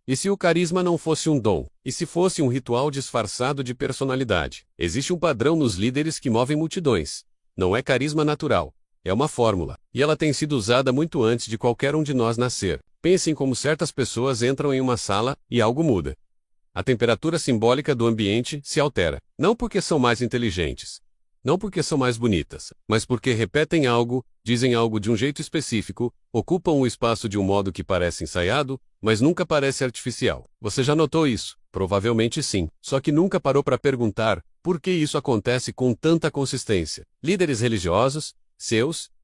E se o carisma não fosse um dom? E se fosse um ritual disfarçado de personalidade? Existe um padrão nos líderes que movem multidões. Não é carisma natural. É uma fórmula. E ela tem sido usada muito antes de qualquer um de nós nascer. Pensem como certas pessoas entram em uma sala e algo muda. A temperatura simbólica do ambiente se altera. Não porque são mais inteligentes. Não porque são mais bonitas, mas porque repetem algo, dizem algo de um jeito específico, ocupam o espaço de um modo que parece ensaiado, mas nunca parece artificial. Você já notou isso? Provavelmente sim. Só que nunca parou para perguntar por que isso acontece com tanta consistência. Líderes religiosos,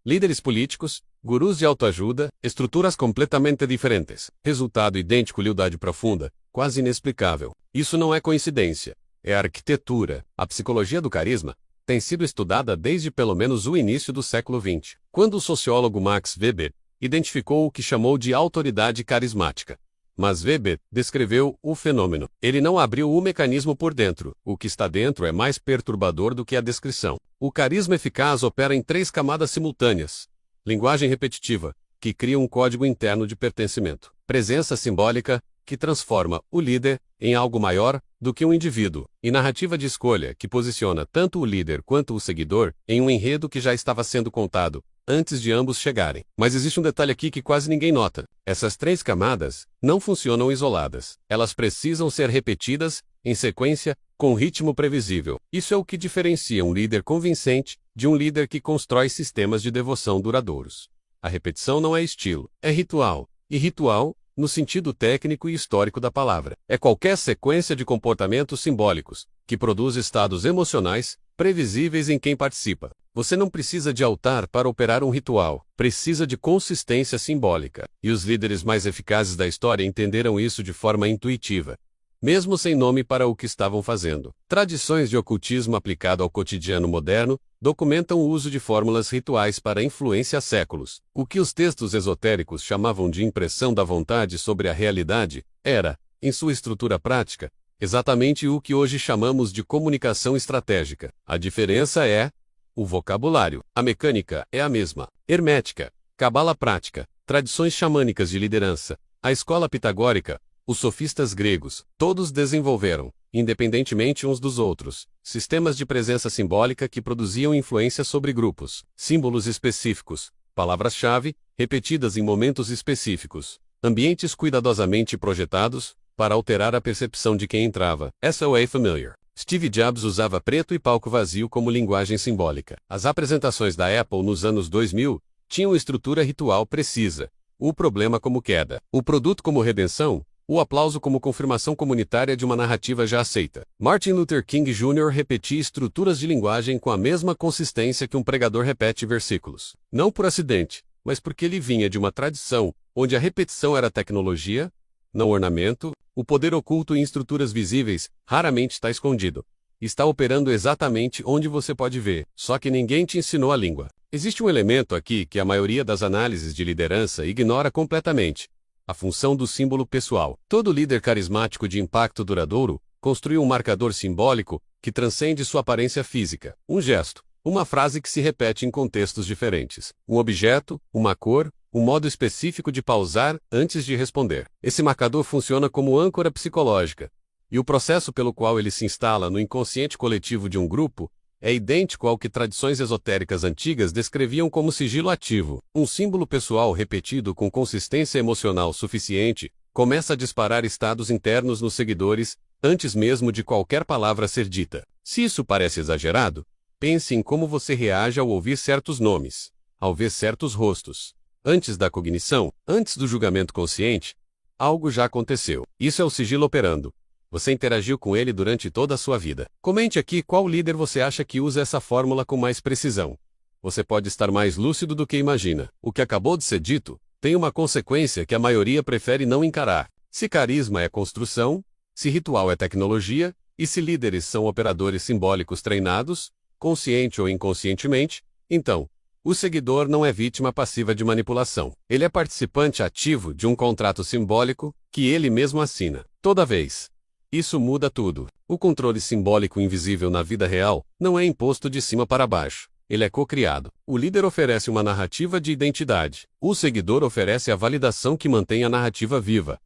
líderes políticos, gurus de autoajuda, estruturas completamente diferentes. Resultado idêntico, lealdade profunda, quase inexplicável. Isso não é coincidência. É arquitetura. A psicologia do carisma tem sido estudada desde pelo menos o início do século XX, quando o sociólogo Max Weber identificou o que chamou de autoridade carismática. Mas Weber descreveu o fenômeno. Ele não abriu o mecanismo por dentro. O que está dentro é mais perturbador do que a descrição. O carisma eficaz opera em 3 camadas simultâneas. Linguagem repetitiva, que cria um código interno de pertencimento. Presença simbólica, que transforma o líder em algo maior do que um indivíduo. E narrativa de escolha, que posiciona tanto o líder quanto o seguidor em um enredo que já estava sendo contado antes de ambos chegarem. Mas existe um detalhe aqui que quase ninguém nota. Essas 3 camadas não funcionam isoladas. Elas precisam ser repetidas, em sequência, com ritmo previsível. Isso é o que diferencia um líder convincente de um líder que constrói sistemas de devoção duradouros. A repetição não é estilo, é ritual. E ritual, no sentido técnico e histórico da palavra, é qualquer sequência de comportamentos simbólicos, que produz estados emocionais, previsíveis em quem participa. Você não precisa de altar para operar um ritual, precisa de consistência simbólica. E os líderes mais eficazes da história entenderam isso de forma intuitiva, mesmo sem nome para o que estavam fazendo. Tradições de ocultismo aplicado ao cotidiano moderno documentam o uso de fórmulas rituais para influência há séculos. O que os textos esotéricos chamavam de impressão da vontade sobre a realidade era, em sua estrutura prática, exatamente o que hoje chamamos de comunicação estratégica. A diferença é o vocabulário. A mecânica é a mesma. Hermética, cabala prática, tradições xamânicas de liderança, a escola pitagórica, os sofistas gregos, todos desenvolveram, independentemente uns dos outros, sistemas de presença simbólica que produziam influência sobre grupos, símbolos específicos, palavras-chave, repetidas em momentos específicos, ambientes cuidadosamente projetados, para alterar a percepção de quem entrava. SOA familiar. Steve Jobs usava preto e palco vazio como linguagem simbólica. As apresentações da Apple nos anos 2000 tinham estrutura ritual precisa, o problema como queda, o produto como redenção, o aplauso como confirmação comunitária de uma narrativa já aceita. Martin Luther King Jr. repetia estruturas de linguagem com a mesma consistência que um pregador repete versículos. Não por acidente, mas porque ele vinha de uma tradição onde a repetição era tecnologia, não ornamento. O poder oculto em estruturas visíveis raramente está escondido. Está operando exatamente onde você pode ver, só que ninguém te ensinou a língua. Existe um elemento aqui que a maioria das análises de liderança ignora completamente: a função do símbolo pessoal. Todo líder carismático de impacto duradouro construiu um marcador simbólico que transcende sua aparência física. Um gesto, uma frase que se repete em contextos diferentes, um objeto, uma cor, um modo específico de pausar antes de responder. Esse marcador funciona como âncora psicológica, e o processo pelo qual ele se instala no inconsciente coletivo de um grupo é idêntico ao que tradições esotéricas antigas descreviam como sigilo ativo. Um símbolo pessoal repetido com consistência emocional suficiente começa a disparar estados internos nos seguidores antes mesmo de qualquer palavra ser dita. Se isso parece exagerado, pense em como você reage ao ouvir certos nomes, ao ver certos rostos. Antes da cognição, antes do julgamento consciente, algo já aconteceu. Isso é o sigilo operando. Você interagiu com ele durante toda a sua vida. Comente aqui qual líder você acha que usa essa fórmula com mais precisão. Você pode estar mais lúcido do que imagina. O que acabou de ser dito tem uma consequência que a maioria prefere não encarar. Se carisma é construção, se ritual é tecnologia, e se líderes são operadores simbólicos treinados, consciente ou inconscientemente, então, o seguidor não é vítima passiva de manipulação. Ele é participante ativo de um contrato simbólico que ele mesmo assina. Toda vez. Isso muda tudo. O controle simbólico invisível na vida real não é imposto de cima para baixo. Ele é co-criado. O líder oferece uma narrativa de identidade. O seguidor oferece a validação que mantém a narrativa viva.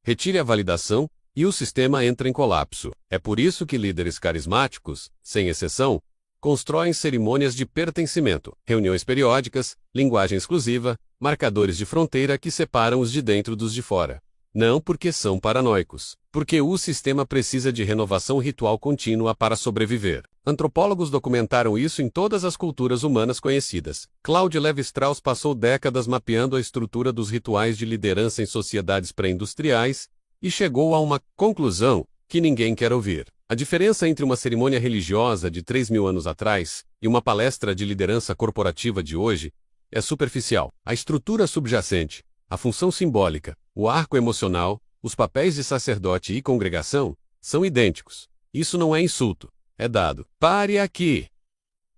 retire a validação e o sistema entra em colapso. É por isso que líderes carismáticos, sem exceção, constroem cerimônias de pertencimento, reuniões periódicas, linguagem exclusiva, marcadores de fronteira que separam os de dentro dos de fora. Não porque são paranoicos, porque o sistema precisa de renovação ritual contínua para sobreviver. Antropólogos documentaram isso em todas as culturas humanas conhecidas. Claude Lévi-Strauss passou décadas mapeando a estrutura dos rituais de liderança em sociedades pré-industriais e chegou a uma conclusão que ninguém quer ouvir. A diferença entre uma cerimônia religiosa de 3.000 anos atrás e uma palestra de liderança corporativa de hoje é superficial. A estrutura subjacente, a função simbólica, o arco emocional, os papéis de sacerdote e congregação são idênticos. Isso não é insulto, é dado. Pare aqui.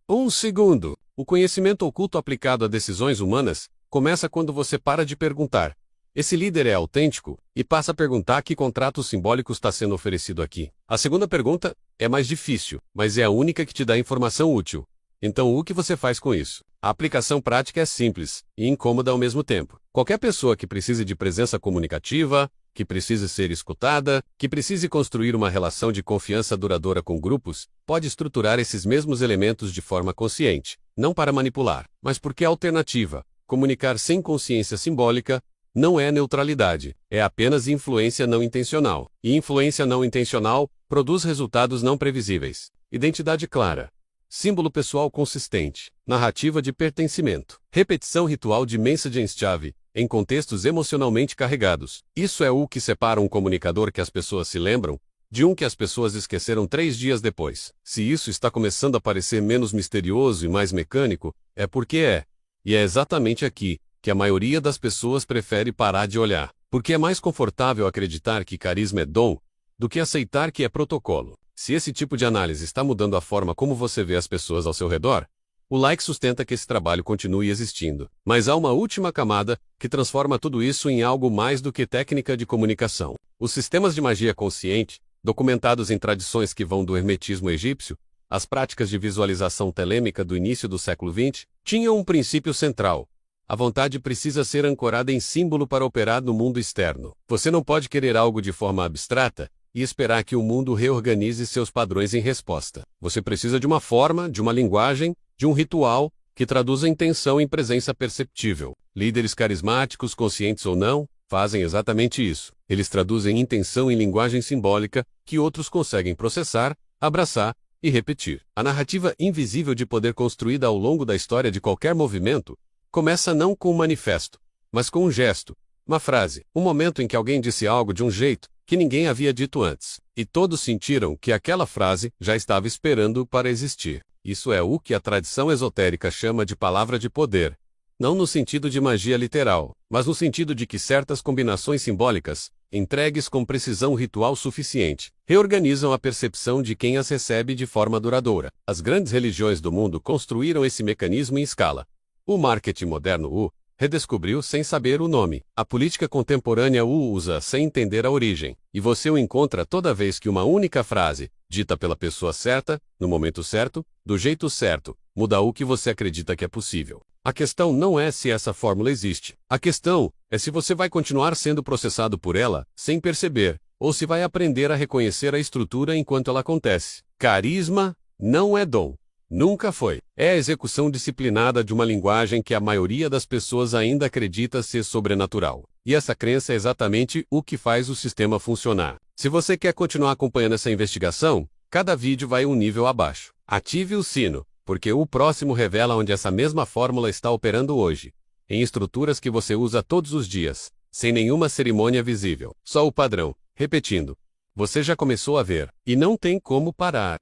Um segundo. O conhecimento oculto aplicado a decisões humanas começa quando você para de perguntar: esse líder é autêntico? E passa a perguntar: que contrato simbólico está sendo oferecido aqui? A segunda pergunta é mais difícil, mas é a única que te dá informação útil. Então, o que você faz com isso? A aplicação prática é simples e incômoda ao mesmo tempo. Qualquer pessoa que precise de presença comunicativa, que precise ser escutada, que precise construir uma relação de confiança duradoura com grupos, pode estruturar esses mesmos elementos de forma consciente, não para manipular, mas porque a alternativa, comunicar sem consciência simbólica, não é neutralidade, é apenas influência não intencional. E influência não intencional produz resultados não previsíveis. Identidade clara. Símbolo pessoal consistente. Narrativa de pertencimento. Repetição ritual de mensagem-chave, em contextos emocionalmente carregados. Isso é o que separa um comunicador que as pessoas se lembram de um que as pessoas esqueceram 3 dias depois. Se isso está começando a parecer menos misterioso e mais mecânico, é porque é. E é exatamente aqui que a maioria das pessoas prefere parar de olhar. Porque é mais confortável acreditar que carisma é dom do que aceitar que é protocolo. Se esse tipo de análise está mudando a forma como você vê as pessoas ao seu redor, o like sustenta que esse trabalho continue existindo. Mas há uma última camada que transforma tudo isso em algo mais do que técnica de comunicação. Os sistemas de magia consciente, documentados em tradições que vão do hermetismo egípcio às práticas de visualização telêmica do início do século XX, tinham um princípio central. A vontade precisa ser ancorada em símbolo para operar no mundo externo. Você não pode querer algo de forma abstrata e esperar que o mundo reorganize seus padrões em resposta. Você precisa de uma forma, de uma linguagem, de um ritual que traduza intenção em presença perceptível. Líderes carismáticos, conscientes ou não, fazem exatamente isso. Eles traduzem intenção em linguagem simbólica que outros conseguem processar, abraçar e repetir. A narrativa invisível de poder construída ao longo da história de qualquer movimento começa não com um manifesto, mas com um gesto, uma frase, um momento em que alguém disse algo de um jeito que ninguém havia dito antes, e todos sentiram que aquela frase já estava esperando para existir. Isso é o que a tradição esotérica chama de palavra de poder, não no sentido de magia literal, mas no sentido de que certas combinações simbólicas, entregues com precisão ritual suficiente, reorganizam a percepção de quem as recebe de forma duradoura. As grandes religiões do mundo construíram esse mecanismo em escala. O marketing moderno o redescobriu sem saber o nome. A política contemporânea o usa sem entender a origem. E você o encontra toda vez que uma única frase, dita pela pessoa certa, no momento certo, do jeito certo, muda o que você acredita que é possível. A questão não é se essa fórmula existe. A questão é se você vai continuar sendo processado por ela, sem perceber, ou se vai aprender a reconhecer a estrutura enquanto ela acontece. Carisma não é dom. Nunca foi. É a execução disciplinada de uma linguagem que a maioria das pessoas ainda acredita ser sobrenatural. E essa crença é exatamente o que faz o sistema funcionar. Se você quer continuar acompanhando essa investigação, cada vídeo vai um nível abaixo. Ative o sino, porque o próximo revela onde essa mesma fórmula está operando hoje, em estruturas que você usa todos os dias, sem nenhuma cerimônia visível. Só o padrão, repetindo. Você já começou a ver, e não tem como parar.